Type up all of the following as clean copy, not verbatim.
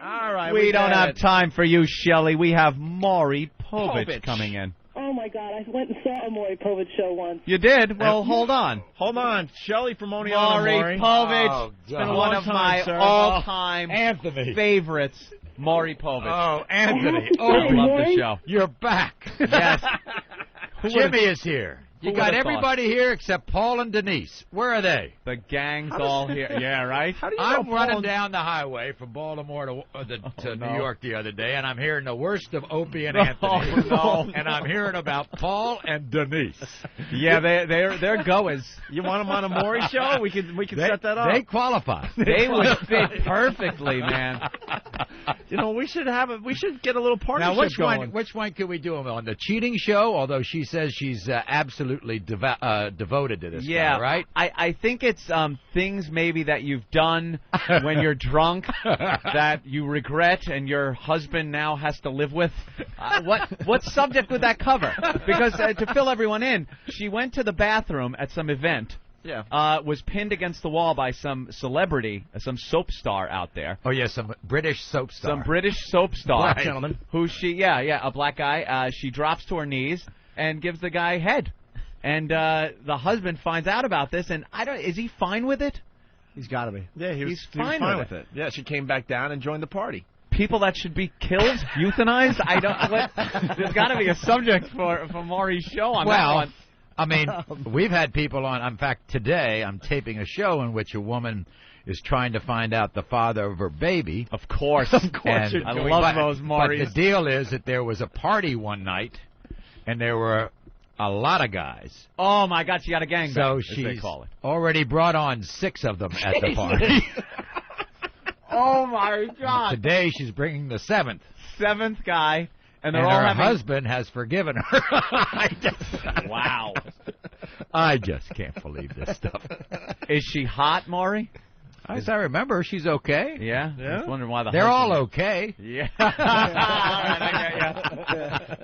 All right. We don't have time for you, Shelley. We have Maury Povich coming in. Oh, my God. I went and saw a Maury Povich show once. You did? Well, hold on. Hold on. Shelley from Oneonta, Maury Povich. Oh, it's been one of my all-time favorites. Maury Povich. Oh, Anthony. I love the show. You're back. Yes. Jimmy is here. You got everybody here except Paul and Denise. Where are they? The gang's all here. Yeah, right? I'm running down the highway from Baltimore to New York the other day, and I'm hearing the worst of Opie and Anthony. And I'm hearing about Paul and Denise. Yeah, they're goers. You want them on a Maury show? We can set that up. They qualify. They would fit perfectly, man. You know, we should get a little partnership going. Which one could we do them on? The cheating show, although she says she's absolutely devoted to this guy, right? I think it's things maybe that you've done when you're drunk that you regret and your husband now has to live with. What subject would that cover? Because to fill everyone in, she went to the bathroom at some event. Yeah. Was pinned against the wall by some celebrity, some soap star out there. Oh, yeah, some British soap star. Some British soap star. Black gentleman. Who a black guy. She drops to her knees and gives the guy head. And the husband finds out about this, and is he fine with it? He's got to be. Yeah, he's fine with it. Yeah, she came back down and joined the party. People that should be killed, euthanized? There's got to be a subject for Maury's show on that one. I mean, we've had people on. In fact, today I'm taping a show in which a woman is trying to find out the father of her baby. Of course. And I love those Maurys. But the deal is that there was a party one night, and there were a lot of guys. Oh, my God, she got a gangbang, so as she's they call it. Already brought on 6 of them at the party. Oh, my God. Today she's bringing the 7th. 7th guy. And her husband has forgiven her. Wow. I just can't believe this stuff. Is she hot, Maury? As I remember, she's okay. Yeah? I was wondering why they're all okay. Yeah.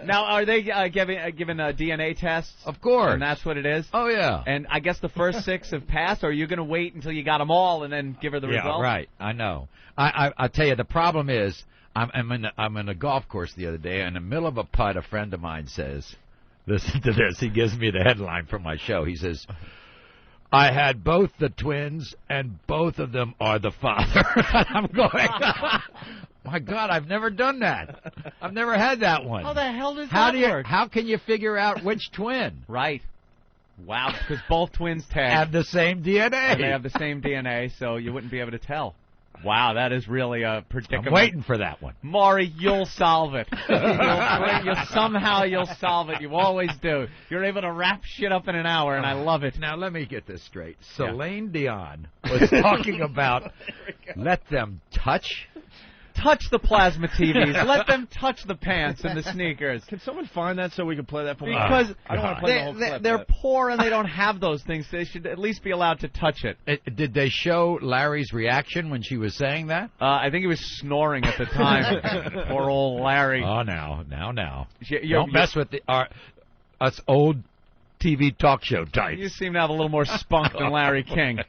Now, are they given DNA tests? Of course. And that's what it is? Oh, yeah. And I guess the first 6 have passed, or are you going to wait until you got them all and then give her the results? Yeah, right. I know. I'll tell you, the problem is, I'm in a golf course the other day, and in the middle of a putt, a friend of mine says, listen to this. He gives me the headline from my show. He says, I had both the twins, and both of them are the father. I'm going, my God, I've never done that. I've never had that one. How the hell does that work? How can you figure out which twin? Right. Wow, because both twins have the same DNA. And they have the same DNA, so you wouldn't be able to tell. Wow, that is really a predicament. I'm waiting for that one. Maury, you'll solve it. Somehow you'll solve it. You always do. You're able to wrap shit up in an hour, and I love it. Now, let me get this straight. Celine Dion was talking about let them touch the plasma TVs. Let them touch the pants and the sneakers. Can someone find that so we can play that for me? Because I don't want to play the whole clip. They're poor and they don't have those things. They should at least be allowed to touch it. Did they show Larry's reaction when she was saying that? I think he was snoring at the time. Poor old Larry. Oh, now. Don't mess with us old TV talk show types. You seem to have a little more spunk than Larry King.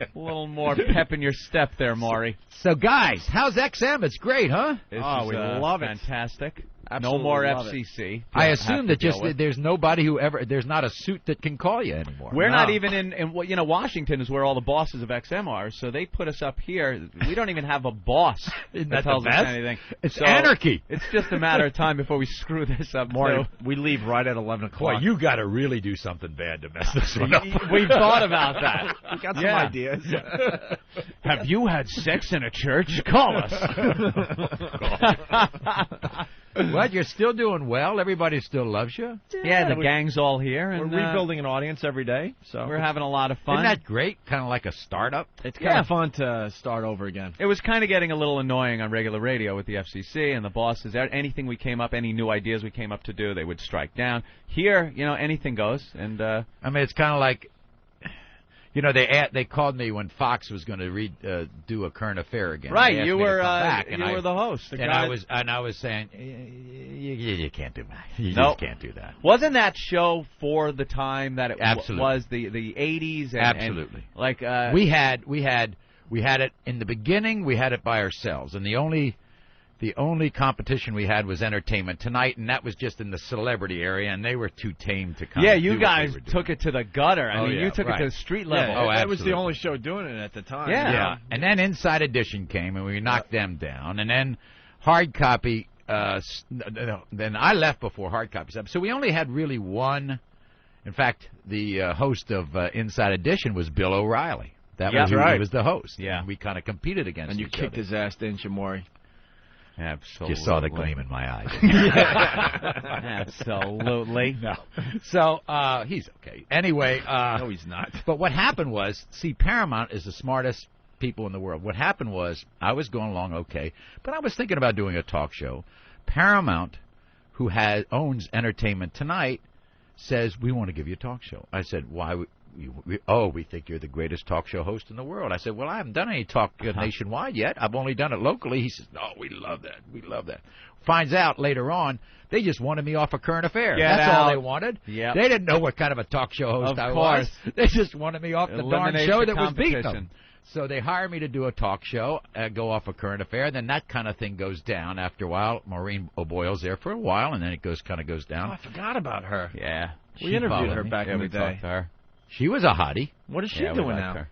A little more pep in your step there, Maury. So, guys, how's XM? It's great, huh? We love it. Fantastic. No more FCC. I assume that there's nobody there's not a suit that can call you anymore. We're not even in Washington is where all the bosses of XM are, so they put us up here. We don't even have a boss that tells us anything. It's anarchy. It's just a matter of time before we screw this up. Maury, we leave right at 11 o'clock. Boy, you got to really do something bad to mess this one up. We've thought about that. We got some ideas. Have you had sex in a church? Call us. What? You're still doing well? Everybody still loves you? Yeah, the gang's all here. And, we're rebuilding an audience every day. So we're having a lot of fun. Isn't that great? Kind of like a startup? It's kind of fun to start over again. It was kind of getting a little annoying on regular radio with the FCC and the bosses. Anything we came up, any new ideas we came up to do, they would strike down. Here, anything goes. And I mean, it's kind of like, they called me when Fox was going to do a current affair again. Right, you were the host. I was saying, you can't do that. You just can't do that. Wasn't that show for the time that it was the 80s? Absolutely. And we had it in the beginning. We had it by ourselves, and the only the only competition we had was Entertainment Tonight, and that was just in the celebrity area, and they were too tame to kind Yeah, of you do guys what they were took it to the gutter. I mean, yeah, you took it to the street level. Yeah, that was absolutely. the only show doing it at the time. Yeah. And then Inside Edition came, and we knocked them down. And then Hard Copy, then I left before Hard Copy. So we only had really one. In fact, the host of Inside Edition was Bill O'Reilly. That was right. He was the host. Yeah. And we kind of competed against And you each kicked other. his ass, didn't you, Maury? Absolutely. Just saw the gleam in my eyes. Absolutely. No. So he's okay. Anyway. No, he's not. But what happened was, see, Paramount is the smartest people in the world. What happened was, I was going along okay, but I was thinking about doing a talk show. Paramount, who owns Entertainment Tonight, says, we want to give you a talk show. I said, why? We think you're the greatest talk show host in the world. I said, well, I haven't done any talk nationwide yet. I've only done it locally. He says, no, we love that. We love that. Finds out later on, they just wanted me off of Current Affairs. That's all they wanted. Yep. They didn't know what kind of a talk show host I was. They just wanted me off the darn show that was beating them. So they hired me to do a talk show, go off of Current Affair. Then that kind of thing goes down after a while. Maureen O'Boyle's there for a while, and then it kind of goes down. Oh, I forgot about her. Yeah. We interviewed her back in the we day. talked to her. She was a hottie. What is she doing now? Her.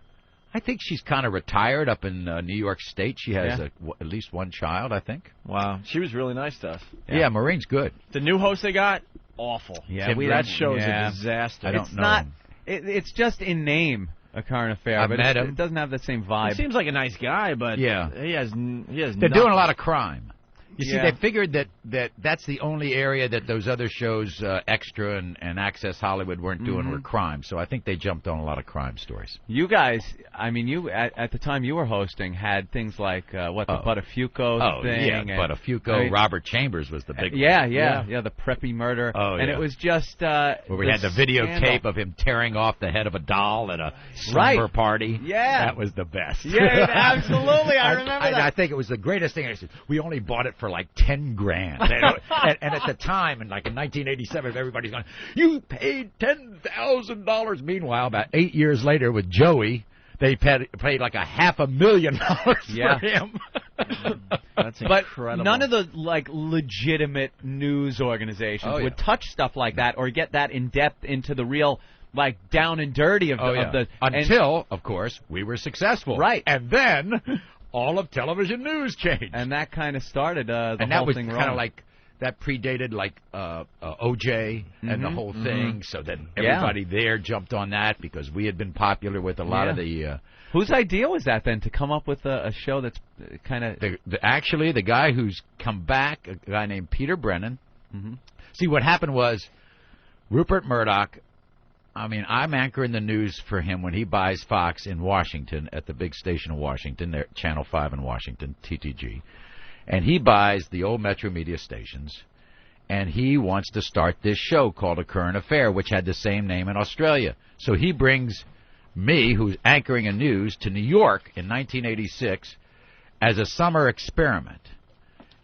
I think she's kind of retired up in New York State. She has at least one child, I think. Wow. She was really nice to us. Yeah, Maureen's good. The new host they got, awful. Yeah, that show is a disaster. I don't know. Not. It's just in name a Current Affair. I've but met him. It doesn't have the same vibe. He seems like a nice guy, but he has They're doing a lot of crime. You see, they figured that's the only area that those other shows, Extra and Access Hollywood, weren't doing were crime. So I think they jumped on a lot of crime stories. You guys, I mean, you at the time you were hosting had things like the Buttafuoco thing. Yeah, Buttafuoco. Robert Chambers was the big one. Yeah, the Preppy murder. And it was just where we had the videotape of him tearing off the head of a doll at a slumber party. Yeah, that was the best. Yeah, absolutely. I remember that. I think it was the greatest thing. I said, we only bought it for like $10,000, and at the time, in 1987, everybody's going, "You paid $10,000." Meanwhile, about 8 years later, with Joey, they paid like $500,000 for him. That's incredible. But none of the legitimate news organizations would touch stuff like that or get that in depth into the real. Down and dirty of the until, of course, we were successful, right? And then all of television news changed, and that kind of started the and whole that was thing kind of like that predated OJ and the whole thing, so that everybody there jumped on that because we had been popular with a lot of the. Whose idea was that then to come up with a show that's kind of actually the guy who's come back, a guy named Peter Brennan. See, what happened was Rupert Murdoch. I mean, I'm anchoring the news for him when he buys Fox in Washington at the big station in Washington, there, Channel 5 in Washington, TTG. And he buys the old Metro Media stations, and he wants to start this show called A Current Affair, which had the same name in Australia. So he brings me, who's anchoring a news, to New York in 1986 as a summer experiment.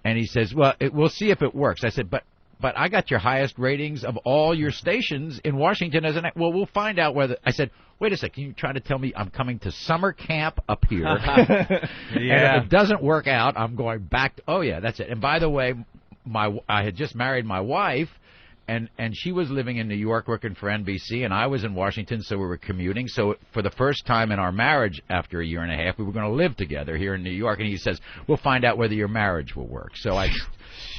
And he says, well, we'll see if it works. I said, but I got your highest ratings of all your stations in Washington as well, we'll find out whether. I said, wait a second, can you try to tell me I'm coming to summer camp up here? And if it doesn't work out, I'm going back to, that's it. And by the way, I had just married my wife, and she was living in New York working for NBC, and I was in Washington, so we were commuting. So for the first time in our marriage after a year and a half, we were going to live together here in New York. And he says, we'll find out whether your marriage will work. So I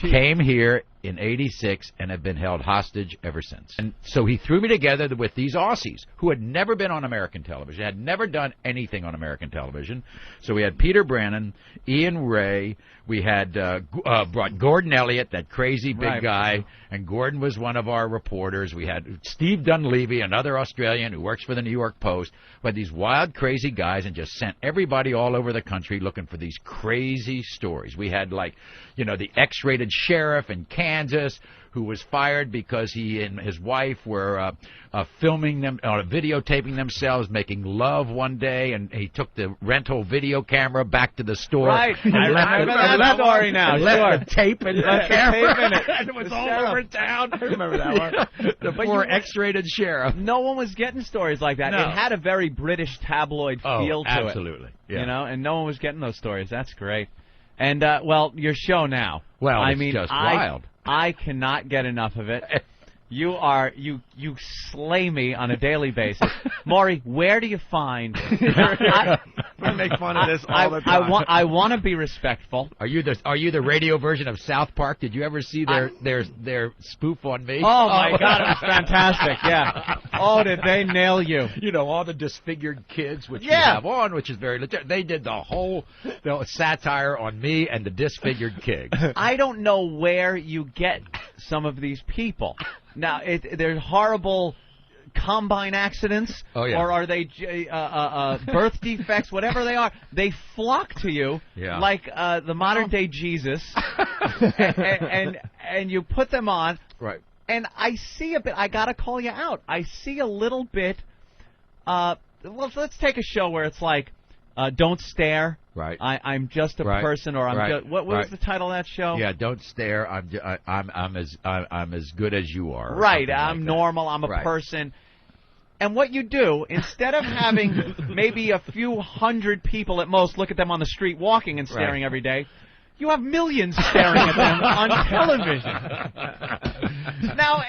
came here in '86 and have been held hostage ever since. And so he threw me together with these Aussies who had never been on American television, had never done anything on American television. So we had Peter Brannon, Ian Ray, we had brought Gordon Elliott, that crazy big guy, and Gordon was one of our reporters. We had Steve Dunleavy, another Australian who works for the New York Post. We had these wild, crazy guys and just sent everybody all over the country looking for these crazy stories. We had the X-rated sheriff in Kansas who was fired because he and his wife were filming them, videotaping themselves making love one day, and he took the rental video camera back to the store. Right, I remember that story now. Left the tape in the camera, in it. and it was all over town. I remember that one. The poor X-rated sheriff. No one was getting stories like that. No. It had a very British tabloid feel to it. Absolutely. Yeah. And no one was getting those stories. That's great. And well, your show now. Well, I it's mean, just wild. I cannot get enough of it. You slay me on a daily basis. Maury, where do you find... We make fun of this all the time. I want to be respectful. Are you the radio version of South Park? Did you ever see their spoof on me? Oh, my God, it was fantastic, yeah. Oh, did they nail you? You know, all the disfigured kids, which you Yeah. have on, which is very legit. They did the whole satire on me and the disfigured kids. I don't know where you get some of these people. Now, they're horrible combine accidents, Oh, yeah. or are they birth defects, whatever they are. They flock to you like the modern-day Jesus, and you put them on. Right. And I see a bit, I got to call you out, I see a little bit, well, let's take a show where it's like, don't stare. Right. I'm just a person, or I'm just, what was the title of that show? Yeah, don't stare. I'm as good as you are. Right. I'm normal. I'm a person. And what you do, instead of having maybe a few hundred people at most look at them on the street walking and staring every day, you have millions staring at them on television. Now,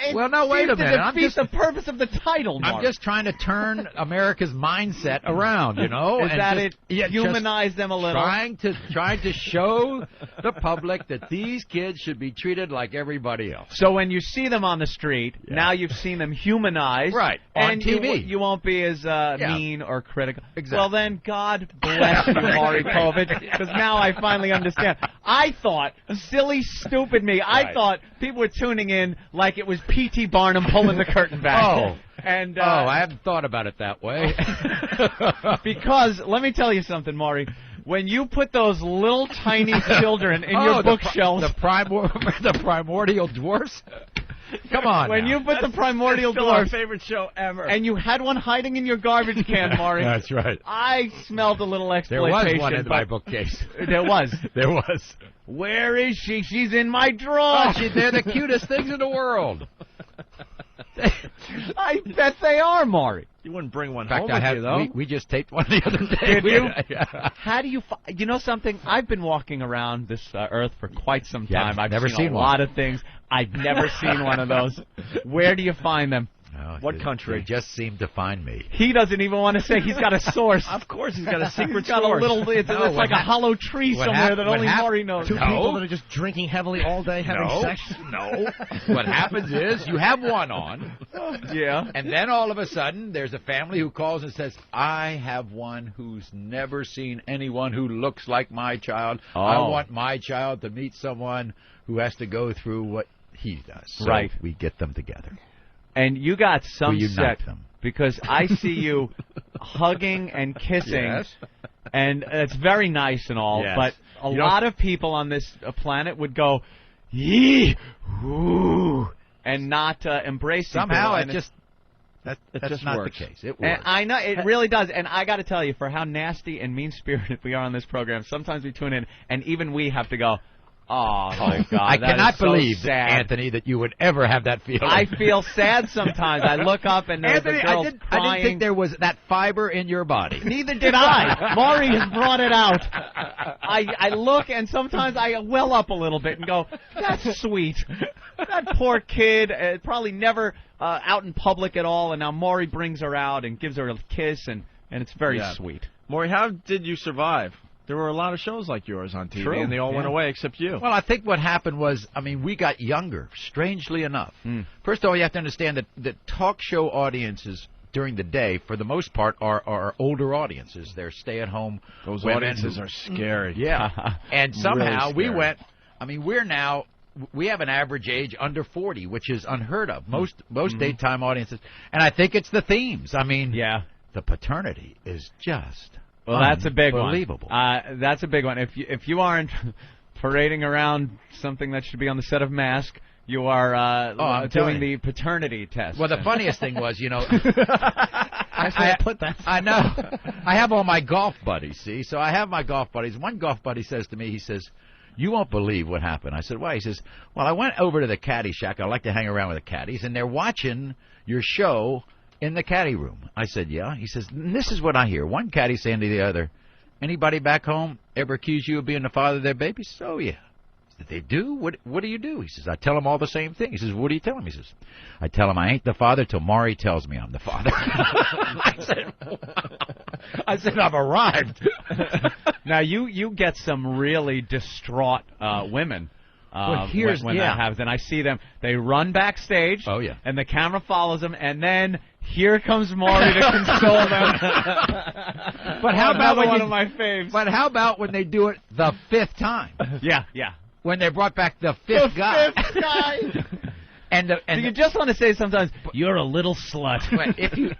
wait a minute. Defeat the purpose of the title, Mark. I'm just trying to turn America's mindset around, you know. Is that it? Humanize them a little. Trying to show the public that these kids should be treated like everybody else. So when you see them on the street, now you've seen them humanized. Right. On and TV. You won't be as mean or critical. Exactly. Well, then, God bless you, Maury Povich, because now I finally understand. I thought, silly, stupid me, I thought people were tuning in like it was P.T. Barnum pulling the curtain back. And I hadn't thought about it that way. Because, let me tell you something, Maury. When you put those little tiny children in your bookshelves... The primordial dwarfs? Come on. When you put the primordial still our dwarfs... favorite show ever. And you had one hiding in your garbage can, Maury. That's right. I smelled a little There exploitation. was one in my bookcase. There was. There was. Where is she? She's in my drawer. They're the cutest things in the world. I bet they are, Maury. You wouldn't bring one In fact, home with you, though. we just taped one the other day. Did you? How do you... You know something? I've been walking around this earth for quite some time. I've never seen a one. lot of things. I've never seen one of those. Where do you find them? No, What country? They just seem to find me. He doesn't even want to say. He's got a source. Of course, he's got a secret He's got source. a little... It's like a hollow tree somewhere that only Maury knows. Two people that are just drinking heavily all day, having sex. No. What happens is you have one on. Yeah. And then all of a sudden, there's a family who calls and says, I have one who's never seen anyone who looks like my child. Oh. I want my child to meet someone who has to go through what he does. So Right. we get them together. And you got some We unite them. because I see you hugging and kissing, Yes. and it's very nice and all, Yes. but a lot of people on this planet would go, yee, ooh, and not embrace these Somehow people, it just... That's just not works. the case. It And works. I know it really does, and I got to tell you, for how nasty and mean-spirited we are on this program, sometimes we tune in, and even we have to go, oh my God, I that cannot is so believe, sad. Anthony, that you would ever have that feeling. I feel sad sometimes. I look up and there's Anthony, the girls I crying. didn't think there was that fiber in your body. Neither did I. Maury has brought it out. I look and sometimes I well up a little bit and go, that's sweet. That poor kid, probably never out in public at all, and now Maury brings her out and gives her a kiss, and it's very sweet. Maury, how did you survive? There were a lot of shows like yours on TV, True. and they all went away except you. Well, I think what happened was, we got younger, strangely enough. First of all, you have to understand that talk show audiences during the day, for the most part, are older audiences. They're stay-at-home Those women audiences who- are scary. Yeah. And somehow Really we scary. went, we have an average age under 40, which is unheard of. Most daytime audiences. And I think it's the themes. Yeah. The paternity is just Well, that's a big one. unbelievable. That's a big one. If you aren't parading around something that should be on the set of Mask, you are I'm doing telling the paternity test. Well, the funniest thing was, I put that. I know. I have all my golf buddies, see? So I have my golf buddies. One golf buddy says to me, he says, you won't believe what happened. I said, why? He says, well, I went over to the caddy shack. I like to hang around with the caddies, and they're watching your show in the caddy room. I said, yeah. He says, this is what I hear. One caddy saying to the other, Anybody back home ever accuse you of being the father of their baby? He says, oh, yeah. Did they do? What do you do? He says, I tell them all the same thing. He says, what do you tell them? He says, I tell them I ain't the father till Maury tells me I'm the father. I said, I've arrived. Now, you get some really distraught women. Well, here's when that happens, and I see them. They run backstage. Oh, yeah. And the camera follows them, and then here comes Maury to console them. But how about one of my faves? But how about when they do it the 5th time? Yeah. When they brought back the fifth guy. And so you just want to say sometimes, you're a little slut.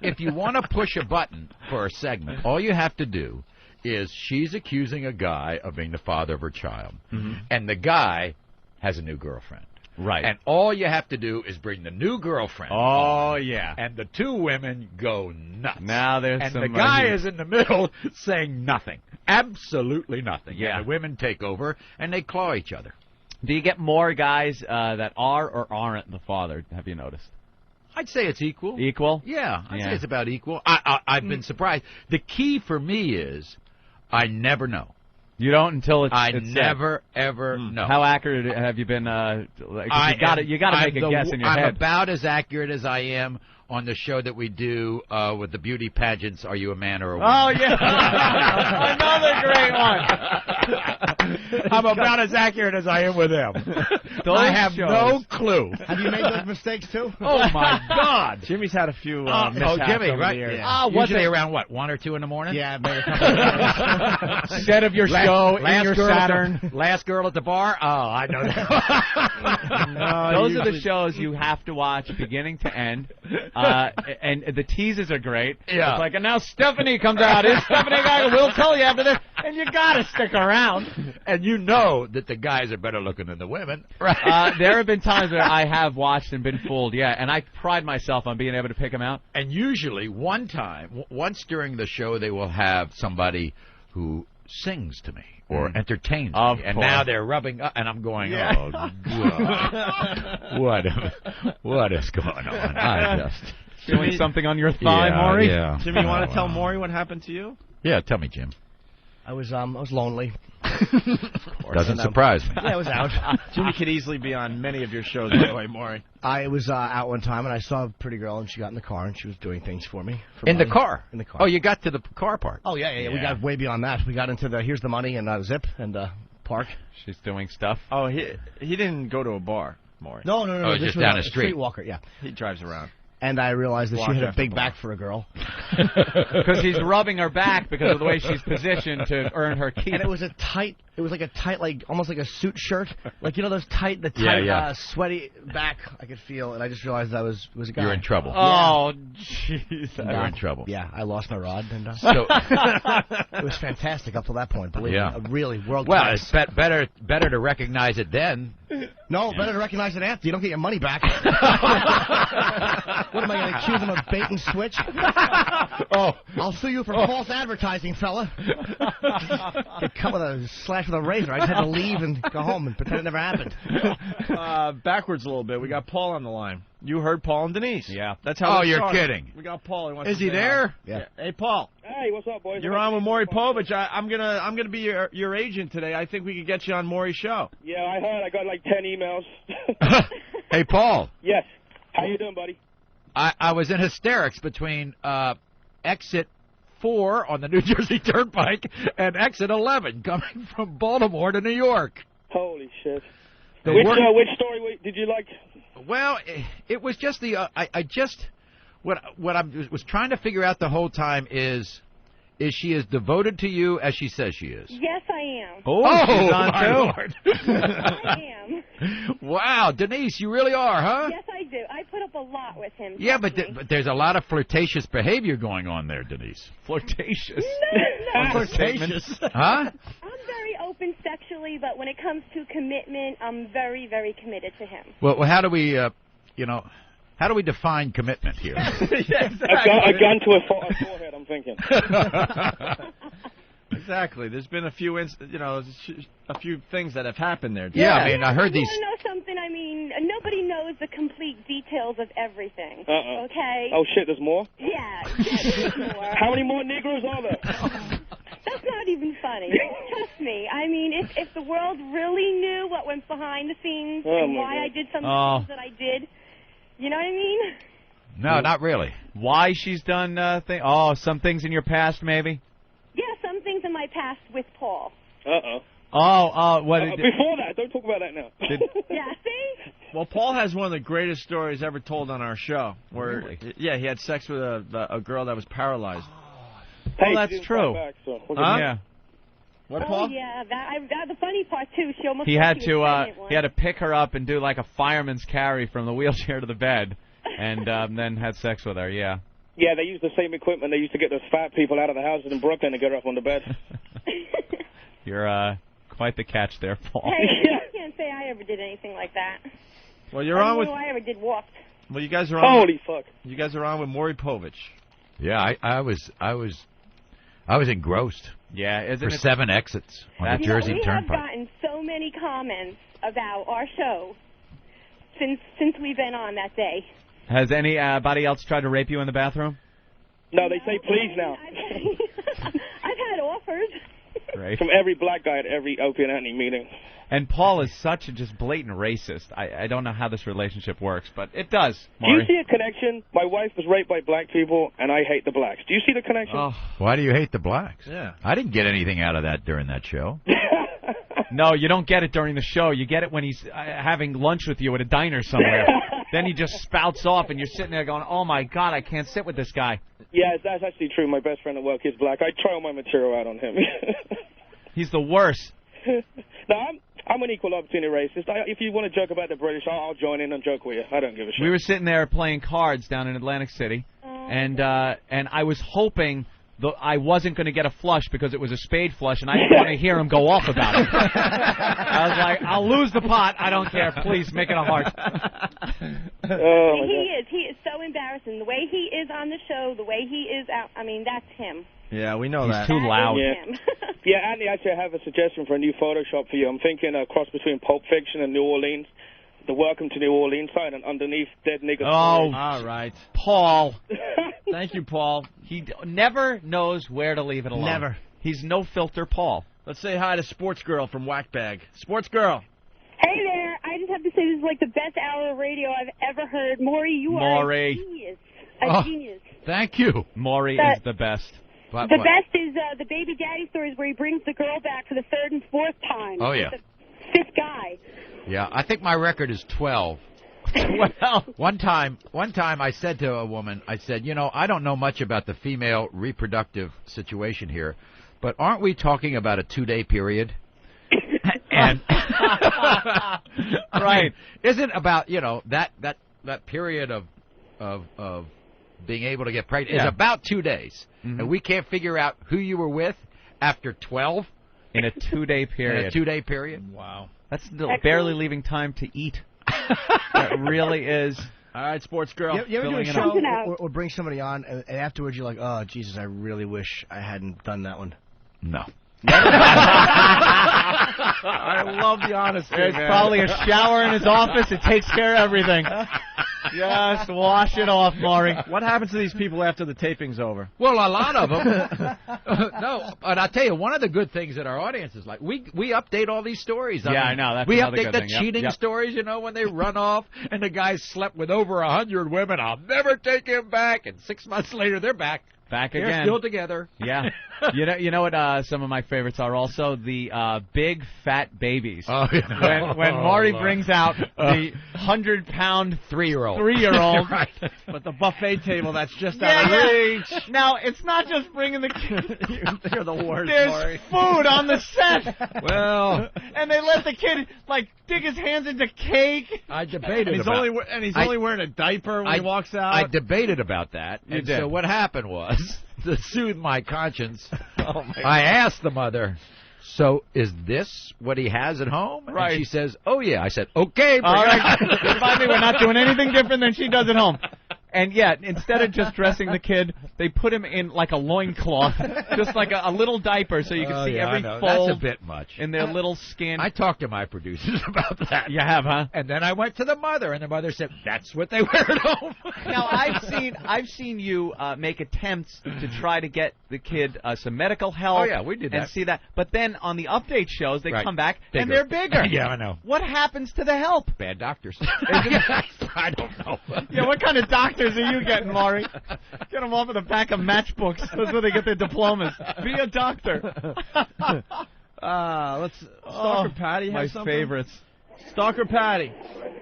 if you want to push a button for a segment, all you have to do is she's accusing a guy of being the father of her child, and the guy has a new girlfriend. Right. And all you have to do is bring the new girlfriend. Oh, yeah. And the two women go nuts. Now there's and some the guy is in the middle saying nothing. Absolutely nothing. Yeah. And the women take over, and they claw each other. Do you get more guys that are or aren't the father, have you noticed? I'd say it's equal. Equal? Yeah, I'd say it's about equal. I've been surprised. The key for me is I never know. You don't until it's I it's never, ever know. How accurate have you been? You got to make a guess in your head. I'm about as accurate as I am on the show that we do with the beauty pageants. Are you a man or a woman? Oh, yeah. Another great one. I'm about as accurate as I am with them. I have no clue. Have you made those mistakes, too? Oh, my God. Jimmy's had a few mishaps Jimmy, over right? the years. Yeah. Usually around, 1 or 2 in the morning? Yeah, maybe a couple of times. Set of your show in your Saturn. Last girl at the bar? Oh, I know that. Those are the shows you have to watch beginning to end. And the teases are great. Yeah. It's like, and now Stephanie comes out. Is Stephanie guy? We'll tell you after this. And you got to stick around. And you know that the guys are better looking than the women. Right. There have been times where I have watched and been fooled, yeah. And I pride myself on being able to pick them out. And usually, once during the show, they will have somebody who sings to me or entertains me. And now they're rubbing up, and I'm going, oh, God. What is going on? I just... Doing something on your thigh, Maury? Yeah. Jimmy, you want to tell Maury what happened to you? Yeah, tell me, Jim. I was lonely. Doesn't surprise me. Yeah, I was out. Jimmy could easily be on many of your shows, by the way, Maury. I was out one time, and I saw a pretty girl, and she got in the car, and she was doing things for me. In the car? In the car. Oh, you got to the car part. Oh, yeah. We got way beyond that. We got into the here's the money and zip and park. She's doing stuff. Oh, he didn't go to a bar, Maury. No. Oh, this just was down the a street. Streetwalker, yeah. He drives around. And I realized that she had a big back for a girl. Because he's rubbing her back because of the way she's positioned to earn her keep. And it was like a tight, almost like a suit shirt. Like, those tight, sweaty back I could feel. And I just realized that was a guy. You're in trouble. Oh, jeez. You're in trouble. Yeah, I lost my rod. And so it was fantastic up to that point. Believe me, really world class. Well, it's better to recognize it then. No, better to recognize it after. You don't get your money back. What am I going to accuse him of bait and switch? I'll sue you for false advertising, fella. Get cut with a slash with a razor. I just had to leave and go home and pretend it never happened. Backwards a little bit. We got Paul on the line. You heard Paul and Denise. Yeah. That's how. Oh, you're kidding. We got Paul. Is he there? Yeah. Hey, Paul. Hey, what's up, boys? You're on with Maury Povich. I'm gonna be your agent today. I think we could get you on Maury's show. Yeah, I heard. I got like 10 emails. Hey, Paul. Yes. How you doing, buddy? I was in hysterics between exit 4 on the New Jersey Turnpike and exit 11 coming from Baltimore to New York. Holy shit. Which story did you like? Well, it was just what I was trying to figure out the whole time is she as devoted to you as she says she is? Yes, I am. Oh, she's on my too. Lord. I am. Wow, Denise, you really are, huh? Yes, I do. I put up a lot with him. Yeah, but there's a lot of flirtatious behavior going on there, Denise. Flirtatious. No. Flirtatious. Huh? I'm very open sexually, but when it comes to commitment, I'm very, very committed to him. Well, how do we, how do we define commitment here? Yeah, exactly. A gun to a forehead, I'm thinking. Exactly. There's been a few, a few things that have happened there. Yeah, I mean, I heard these. You want to know something? I mean, nobody knows the complete details of everything. Okay? Oh, shit, there's more? Yeah, there's more. How many more Negroes are there? That's It's not even funny. Trust me. I mean, if the world really knew what went behind the scenes and why I did some of the things that I did, you know what I mean? No, not really. Why she's done some things in your past, maybe? Yeah, some things in my past with Paul. What? Before that, don't talk about that now. Yeah, see? Well, Paul has one of the greatest stories ever told on our show. Where, Really? Yeah, he had sex with a girl that was paralyzed. Hey, that's she didn't true. fight back, so Huh? Yeah. What, Oh, Paul? yeah, that the funny part, too. She almost He thought had she was pregnant once. he had to pick her up and do like a fireman's carry from the wheelchair to the bed, and then had sex with her. Yeah. Yeah, they used the same equipment they used to get those fat people out of the houses in Brooklyn to get her up on the bed. You're quite the catch there, Paul. Hey, I can't say I ever did anything like that. Well, you're I on with. don't know I ever did walked. Well, you guys are on. Holy fuck. You guys are on with Maury Povich. Yeah, I was engrossed Yeah, isn't for it? 7 exits on the Jersey we have Turnpike. gotten so many comments about our show since we've been on that day. Has anybody else tried to rape you in the bathroom? No, they say please now. I've had offers. Right. From every black guy at every Opie and Anthony meeting. And Paul is such a just blatant racist. I don't know how this relationship works, but it does, Do you Maury. see a connection? My wife was raped by black people, and I hate the blacks. Do you see the connection? Oh. Why do you hate the blacks? Yeah. I didn't get anything out of that during that show. No, you don't get it during the show. You get it when he's having lunch with you at a diner somewhere. Then he just spouts off, and you're sitting there going, oh, my God, I can't sit with this guy. Yes, that's actually true. My best friend at work is black. I try all my material out on him. He's the worst. No, I'm an equal opportunity racist. If you want to joke about the British, I'll join in and joke with you. I don't give a shit. We were sitting there playing cards down in Atlantic City, and I was hoping I wasn't going to get a flush because it was a spade flush, and I didn't want to hear him go off about it. I was like, I'll lose the pot. I don't care. Please, make it a heart. Oh, my He is so embarrassing. The way he is on the show, the way he is out, I mean, that's him. Yeah, we know He's that. too loud. Yeah. Him. Yeah, Andy, actually, I have a suggestion for a new Photoshop for you. I'm thinking a cross between Pulp Fiction and New Orleans. The Welcome to New Orleans sign, and underneath Dead Nigga. Oh, All right. Paul. Thank you, Paul. He never knows where to leave it alone. Never. He's no filter Paul. Let's say hi to Sports Girl from Whackbag. Sports Girl. Hey there. I just have to say this is like the best hour of radio I've ever heard. Maury, you are a genius. A genius. Thank you. Maury is the best. But, The best is the baby daddy stories where he brings the girl back for the third and fourth time. Oh, yeah. The fifth guy. Yeah, I think my record is 12. Well, One time I said to a woman, I said, I don't know much about the female reproductive situation here, but aren't we talking about a 2-day period? And right. Isn't about, that period of being able to get pregnant is about 2 days. Mm-hmm. And we can't figure out who you were with after 12 in a 2-day period. in a 2-day period. Wow. That's barely leaving time to eat. That really is. All right, Sports Girl. You ever do a filling it show or bring somebody on, and afterwards you're like, oh, Jesus, I really wish I hadn't done that one? No. I love the honesty, There's man. probably a shower in his office. It takes care of everything. Just wash it off, Maury. What happens to these people after the taping's over? Well, a lot of them. No, but I'll tell you, one of the good things that our audience is like, we update all these stories. I know. That's we another update good the thing. Yep, cheating yep. stories, when they run off and the guy slept with over 100 women. I'll never take him back. And 6 months later, they're back. Back They're again. still together. Yeah. You know what some of my favorites are also? The big fat babies. Oh, yeah. When Maury brings out the 100-pound 3-year-old. 3-year-old. Right. But the buffet table, that's just Yeah, out of yeah. reach. Now, it's not just bringing the kid. You're the worst, There's Maury. food on the set. Well, And they let the kid, dig his hands into cake. I debated And he's about only wearing a diaper when he walks out. I debated about that. You And did. so what happened was, to soothe my conscience, I asked the mother, so is this what he has at home? Right. And she says, oh, yeah. I said, okay. Bring All it right. on. Finally, we're not doing anything different than she does at home. And yet, instead of just dressing the kid, they put him in like a loincloth, just like a little diaper, so you can see every fold. That's a bit much. In their little skin. I talked to my producers about that. You have, huh? And then I went to the mother, and the mother said, "That's what they wear at home." Now I've seen you make attempts to try to get the kid some medical help. Oh yeah, we did that. And see that, but then on the update shows they come back and they're bigger. Yeah, I know. What happens to the help? Bad doctors. I don't know. Yeah, what kind of doctors are you getting, Maury? Get them off with a pack of matchbooks. That's where they get their diplomas. Be a doctor. Let's Stalker Patty have something? My favorites. Stalker Patty.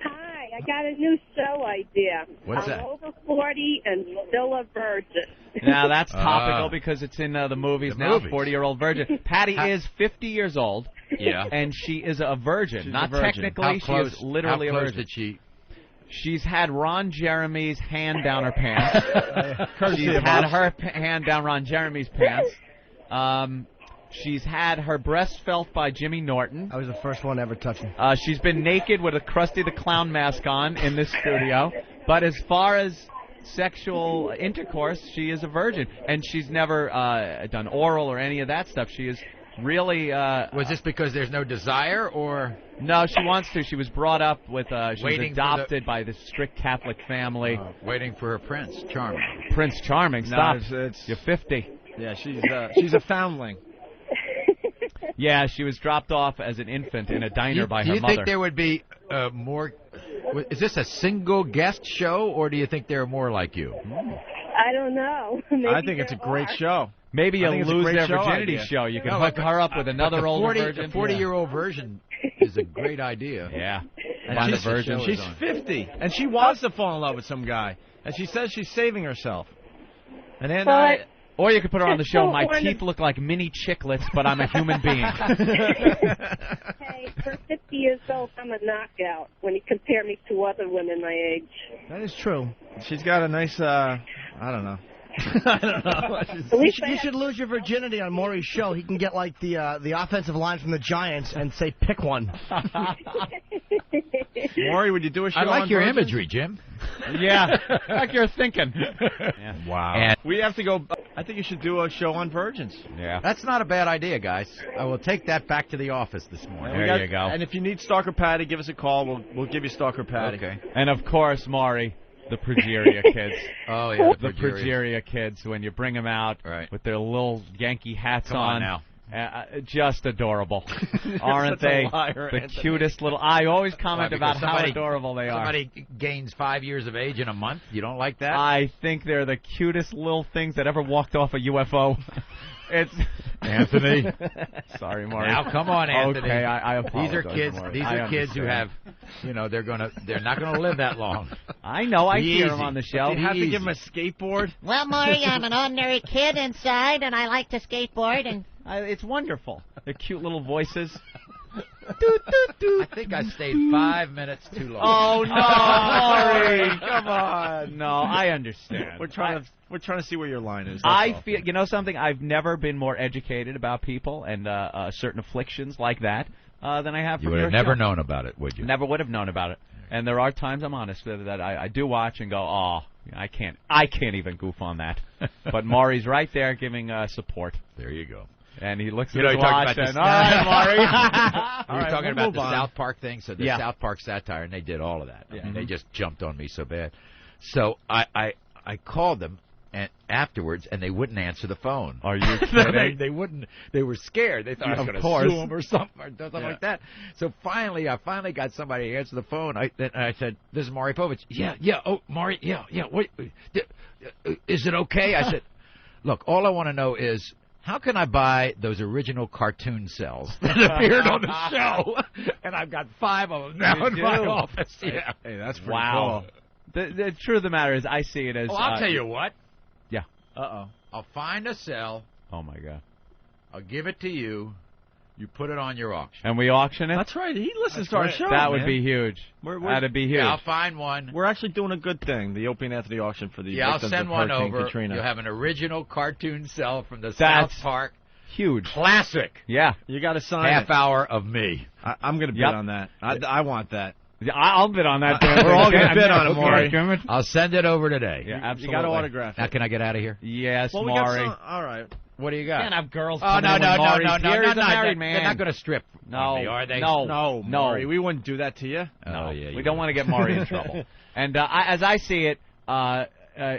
Hi, I got a new show idea. What's that? I'm over 40 and still a virgin. Now that's topical because it's in the movies now. 40-year-old virgin. Patty is 50 years old. Yeah. And she is a virgin. She's Not a virgin. technically, she is literally a virgin. How close virgin. did she? She's had Ron Jeremy's hand down her pants. She's had her hand down Ron Jeremy's pants. She's had her breast felt by Jimmy Norton. I was the first one to ever touch him. She's been naked with a Krusty the Clown mask on in this studio. But as far as sexual intercourse, she is a virgin. And she's never done oral or any of that stuff. She is really... Was this because there's no desire, or...? No, she wants to. She was brought up with... she was adopted by this strict Catholic family. Waiting for her Prince Charming. Prince Charming, stop. No, You're 50. Yeah, she's a foundling. Yeah, she was dropped off as an infant in a diner by her mother. Do you think there would be more... Is this a single guest show, or do you think there are more like you? I don't know. Maybe I think it's a great show. Maybe a lose their virginity show. You can hook her up with another older virgin. The 40-year-old virgin is a great idea. Yeah. And virgin. She's 50, and she wants to fall in love with some guy, and she says she's saving herself. And then or you could put her on the show, my teeth look like mini chiclets, but I'm a human being. Hey, for 50 years old, I'm a knockout when you compare me to other women my age. That is true. She's got a nice, I don't know. I don't know. You should lose your virginity on Maury's show. He can get like the offensive line from the Giants and say, pick one. Maury, would you do a show? I like on your virgins? imagery, Jim. Yeah, like you're thinking. Yeah. Wow. And we have to go. I think you should do a show on virgins. Yeah. That's not a bad idea, guys. I will take that back to the office this morning. There you go. And if you need Stalker Patty, give us a call. We'll give you Stalker Patty. Okay. And of course, Maury, the Progeria kids. Oh yeah, the Progeria kids. When you bring them out with their little Yankee hats Come on now. Just adorable, aren't they? Liar, the Anthony. cutest little. I always comment about how adorable they are. Somebody gains 5 years of age in a month. You don't like that? I think they're the cutest little things that ever walked off a UFO. It's Anthony. Sorry, Maury. Now come on, Anthony. Okay, I apologize. These are kids. Maury. These are kids who have, they're not gonna live that long. I know. I hear them on the show. You have to give them a skateboard. Well, Maury, I'm an ordinary kid inside, and I like to skateboard, and it's wonderful. Their cute little voices. I think I stayed 5 minutes too long. Oh no, Maury! Come on. No, I understand. We're trying to see where your line is. I feel, you know something? I've never been more educated about people and certain afflictions like that than I have. You would have never known about it, would you? Never would have known about it. And there are times, I'm honest, that I do watch and go, oh, I can't even goof on that. But Maury's right there giving support. There you go. And he looks You at know, his watch and, all right, Maury. We were talking about the South Park thing, so the Yeah. South Park satire, and they did all of that. I mean, they just jumped on me so bad. So I called them and afterwards, and they wouldn't answer the phone. Are you kidding? They wouldn't. They were scared. They thought I was going to sue them or something like that. So I finally got somebody to answer the phone. I said, "This is Maury Povich." Yeah. Oh, Maury. Yeah. What? Is it okay? I said, "Look, all I want to know is, how can I buy those original cartoon cells that appeared on the show?" And I've got 5 of them now in my office. Yeah. Hey, that's pretty Wow. cool. The truth of the matter is, I see it as. I'll tell you what. Yeah. I'll find a cell. Oh my God. I'll give it to you. You put it on your auction. And we auction it. That's right. He listens to our show. That man. would be huge. That'd be huge. Yeah, I'll find one. We're actually doing a good thing. The Opie and Anthony auction for the I'll victims send of one Hurricane over. Katrina. You'll have an original cartoon cell from the That's South Park. Huge. Classic. Yeah. You got to sign Half it. hour of me. I'm going to bid on that. I want that. I'll bid on that. We're all going to bid on it, Maury. I'll send it over today. Yeah, absolutely. You got to autograph it. Now, can I get out of here? Yes, Well, Maury. All right. What do you got? Can't have girls. Oh, no. He's a no, married man. They're not going to strip on me, are they? No, Maury, we wouldn't do that to you. Oh, yeah. We don't want to get Maury in trouble. And as I see it,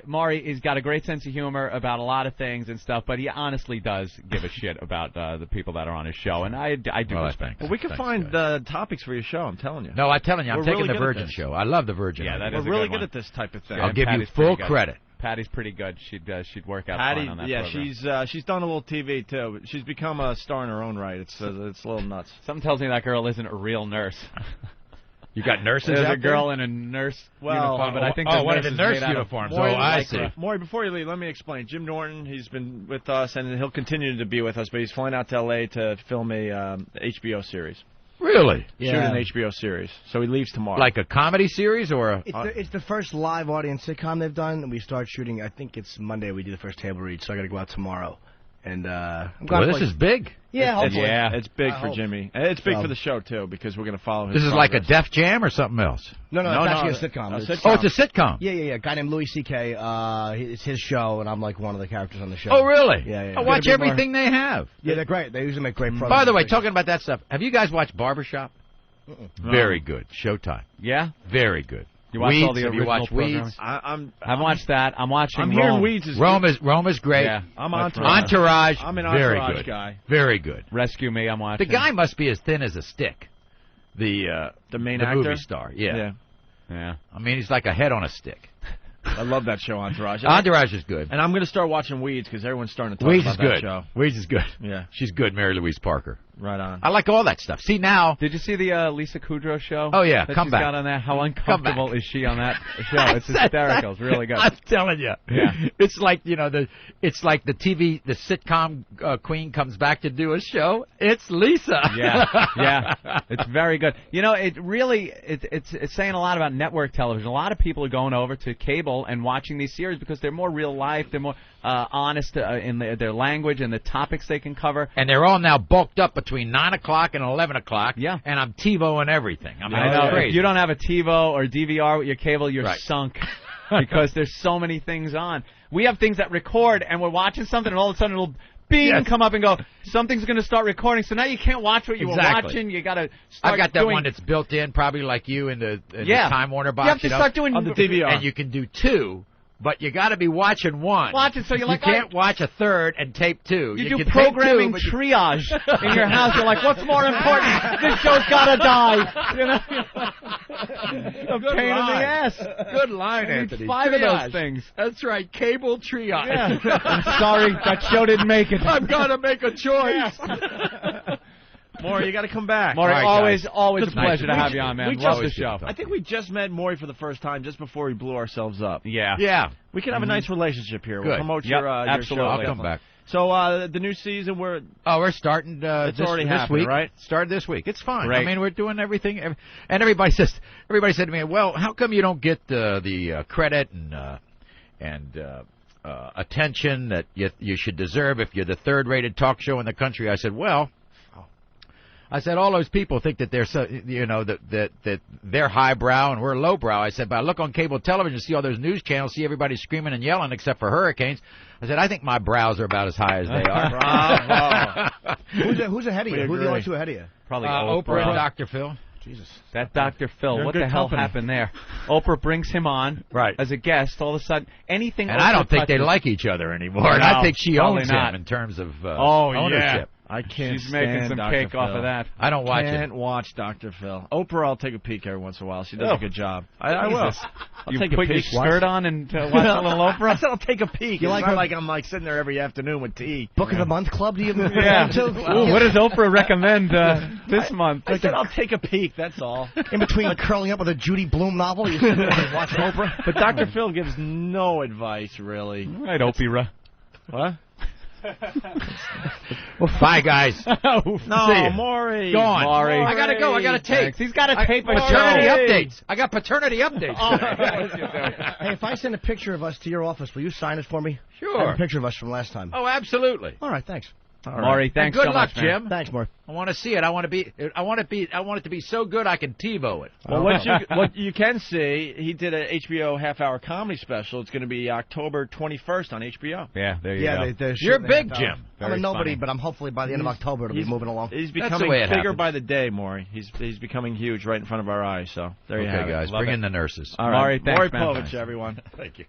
Maury has got a great sense of humor about a lot of things and stuff, but he honestly does give a shit about the people that are on his show, and I do respect that. Well, we can find topics for your show, I'm telling you. No, I'm telling you, I'm taking really the Virgin show. I love the Virgin. Yeah, that We're is a really good good at this type of thing. I'll give you full credit. Patty's pretty good. She'd work out Patty, fine on that yeah, program. she's done a little TV too. She's become a star in her own right. It's a little nuts. Something tells me that girl isn't a real nurse. You got nurses There's out a girl in a nurse uniform, but I think one of the nurse uniforms. I see. Maury, before you leave, let me explain. Jim Norton, he's been with us, and he'll continue to be with us, but he's flying out to L.A. to film a HBO series. Really? Shoot an HBO series. So he leaves tomorrow. Like a comedy series or It's the first live audience sitcom they've done, and we start shooting, I think it's Monday, we do the first table read, so I got to go out tomorrow. And I'm well, this is big. Yeah, hopefully. It's big for Jimmy. And it's big for the show, too, because we're going to follow his This is progress. like a Def Jam or something else? No, it's actually a sitcom. Oh, it's a sitcom. Yeah. A guy named Louis C.K. It's his show, and I'm like one of the characters on the show. Oh, really? Yeah. I watch everything they have. Yeah, they're great. They usually make great programs. By the way, talking about that stuff, have you guys watched Barbershop? Very good. Showtime. Yeah? Very good. You watch Weeds? all the Have you original watched programs? Weeds? I've watched that. I'm watching I'm Rome. hearing Weeds is Rome is great. Yeah. I'm Entourage. I'm an very Entourage good. guy. Very good. Rescue Me, I'm watching. The guy must be as thin as a stick. The main the actor? movie star. Yeah. I mean, he's like a head on a stick. I love that show, Entourage. Entourage is good. And I'm going to start watching Weeds because everyone's starting to talk Weeds about is good. that show. Weeds is good. Yeah. She's good, Mary Louise Parker. Right on. I like all that stuff. See, now... Did you see the Lisa Kudrow show? Oh, yeah. That Come she's back. got on there? How uncomfortable is she on that show? It's hysterical. It's really good. I'm telling you. Yeah. It's like, it's like the sitcom queen comes back to do a show. It's Lisa. Yeah. It's very good. It really, it's saying a lot about network television. A lot of people are going over to cable and watching these series because they're more real life. They're more honest in their language and the topics they can cover. And they're all now bulked up between 9 o'clock and 11 o'clock. Yeah. And I'm TiVo-ing everything. I mean, I know. crazy. If you don't have a TiVo or DVR with your cable, you're Right. sunk because there's so many things on. We have things that record, and we're watching something, and all of a sudden it'll bing come up and go, something's going to start recording. So now you can't watch what you were watching. You got to start I've got that doing... one that's built in, probably like you in the Time Warner box. You have to start doing... On the DVR. And you can do two. But you got to be watching one. Watch it, so you're like, you can't watch a third and tape two. You do can programming tape two, triage in your house. You're like, what's more important? This show's got to die. A pain in the ass. Good line, I need Anthony. 5 triage. of those things. That's right, cable triage. Yeah. I'm sorry, that show didn't make it. I've got to make a choice. Maury, you got to come back. Maury, right, always a Nice. pleasure to have you on, man. we Love the just- show. I think we just met Maury for the first time just before we blew ourselves up. Yeah. Yeah. We can have a nice relationship here. We'll Good. promote Yep, your absolutely. show. I'll come back. So the new season, we're starting It's this, already this happening, week. right? Started this week. It's fine. Great. I mean, we're doing everything. And everybody said to me, well, how come you don't get the credit and attention that you should deserve if you're the third-rated talk show in the country? I said, well, all those people think that they're so, that they're highbrow and we're lowbrow. I said, but I look on cable television, see all those news channels, see everybody screaming and yelling except for hurricanes. I said, I think my brows are about as high as they are. Bravo. Who's ahead of you? Who are the only two ahead of you? Probably Oprah and Dr. Phil. Jesus. That Dr. Phil, You're what in the good hell company. happened there? Oprah brings him on Right. as a guest. All of a sudden, anything. And Oprah I don't think they touches- like each other anymore. And No, I think she probably owns not. him in terms of Yeah. ownership. I can't She's making stand some Dr. cake Phil. off of that. I don't watch Can't it. watch Dr. Phil. Oprah, I'll take a peek every once in a while. She does Oh. a good job. I will. Jesus. I'll You take a put your peek. skirt on and watch a little I Oprah? said I'll take a peek. You It's like not her- like I'm like sitting there every afternoon with tea. Book of the month club? Do you Yeah. to? Ooh, what does Oprah recommend this month? I said I'll take a peek. That's all. In between curling up with a Judy Blume novel, you sit there and watch Oprah. But Dr. Phil gives no advice, really. Right, Oprah. What? Bye, guys. No, See ya. Maury. Go on. Maury. I gotta go. I gotta take. Thanks. He's got to tape a Paternity show. updates. I got paternity updates today. Hey, if I send a picture of us to your office, will you sign it for me? I have Sure. a picture of us from last time. Oh, absolutely. All right, thanks. Maury, thanks good so luck, much, man. Jim. Thanks, Maury. I want to see it. I want it to be so good I can TiVo it. Well, what you can see, he did an HBO half-hour comedy special. It's going to be October 21st on HBO. Yeah, there you go. They're You're shooting big, half Jim. hour. I'm a nobody, funny. but I'm hopefully by the end of October it'll be moving along. He's That's becoming the way it bigger happens. by the day, Maury. He's becoming huge right in front of our eyes. So there you have Okay, it. guys, bring in the nurses. All right. Maury, thanks, Maury man. Povich, everyone. Thank you.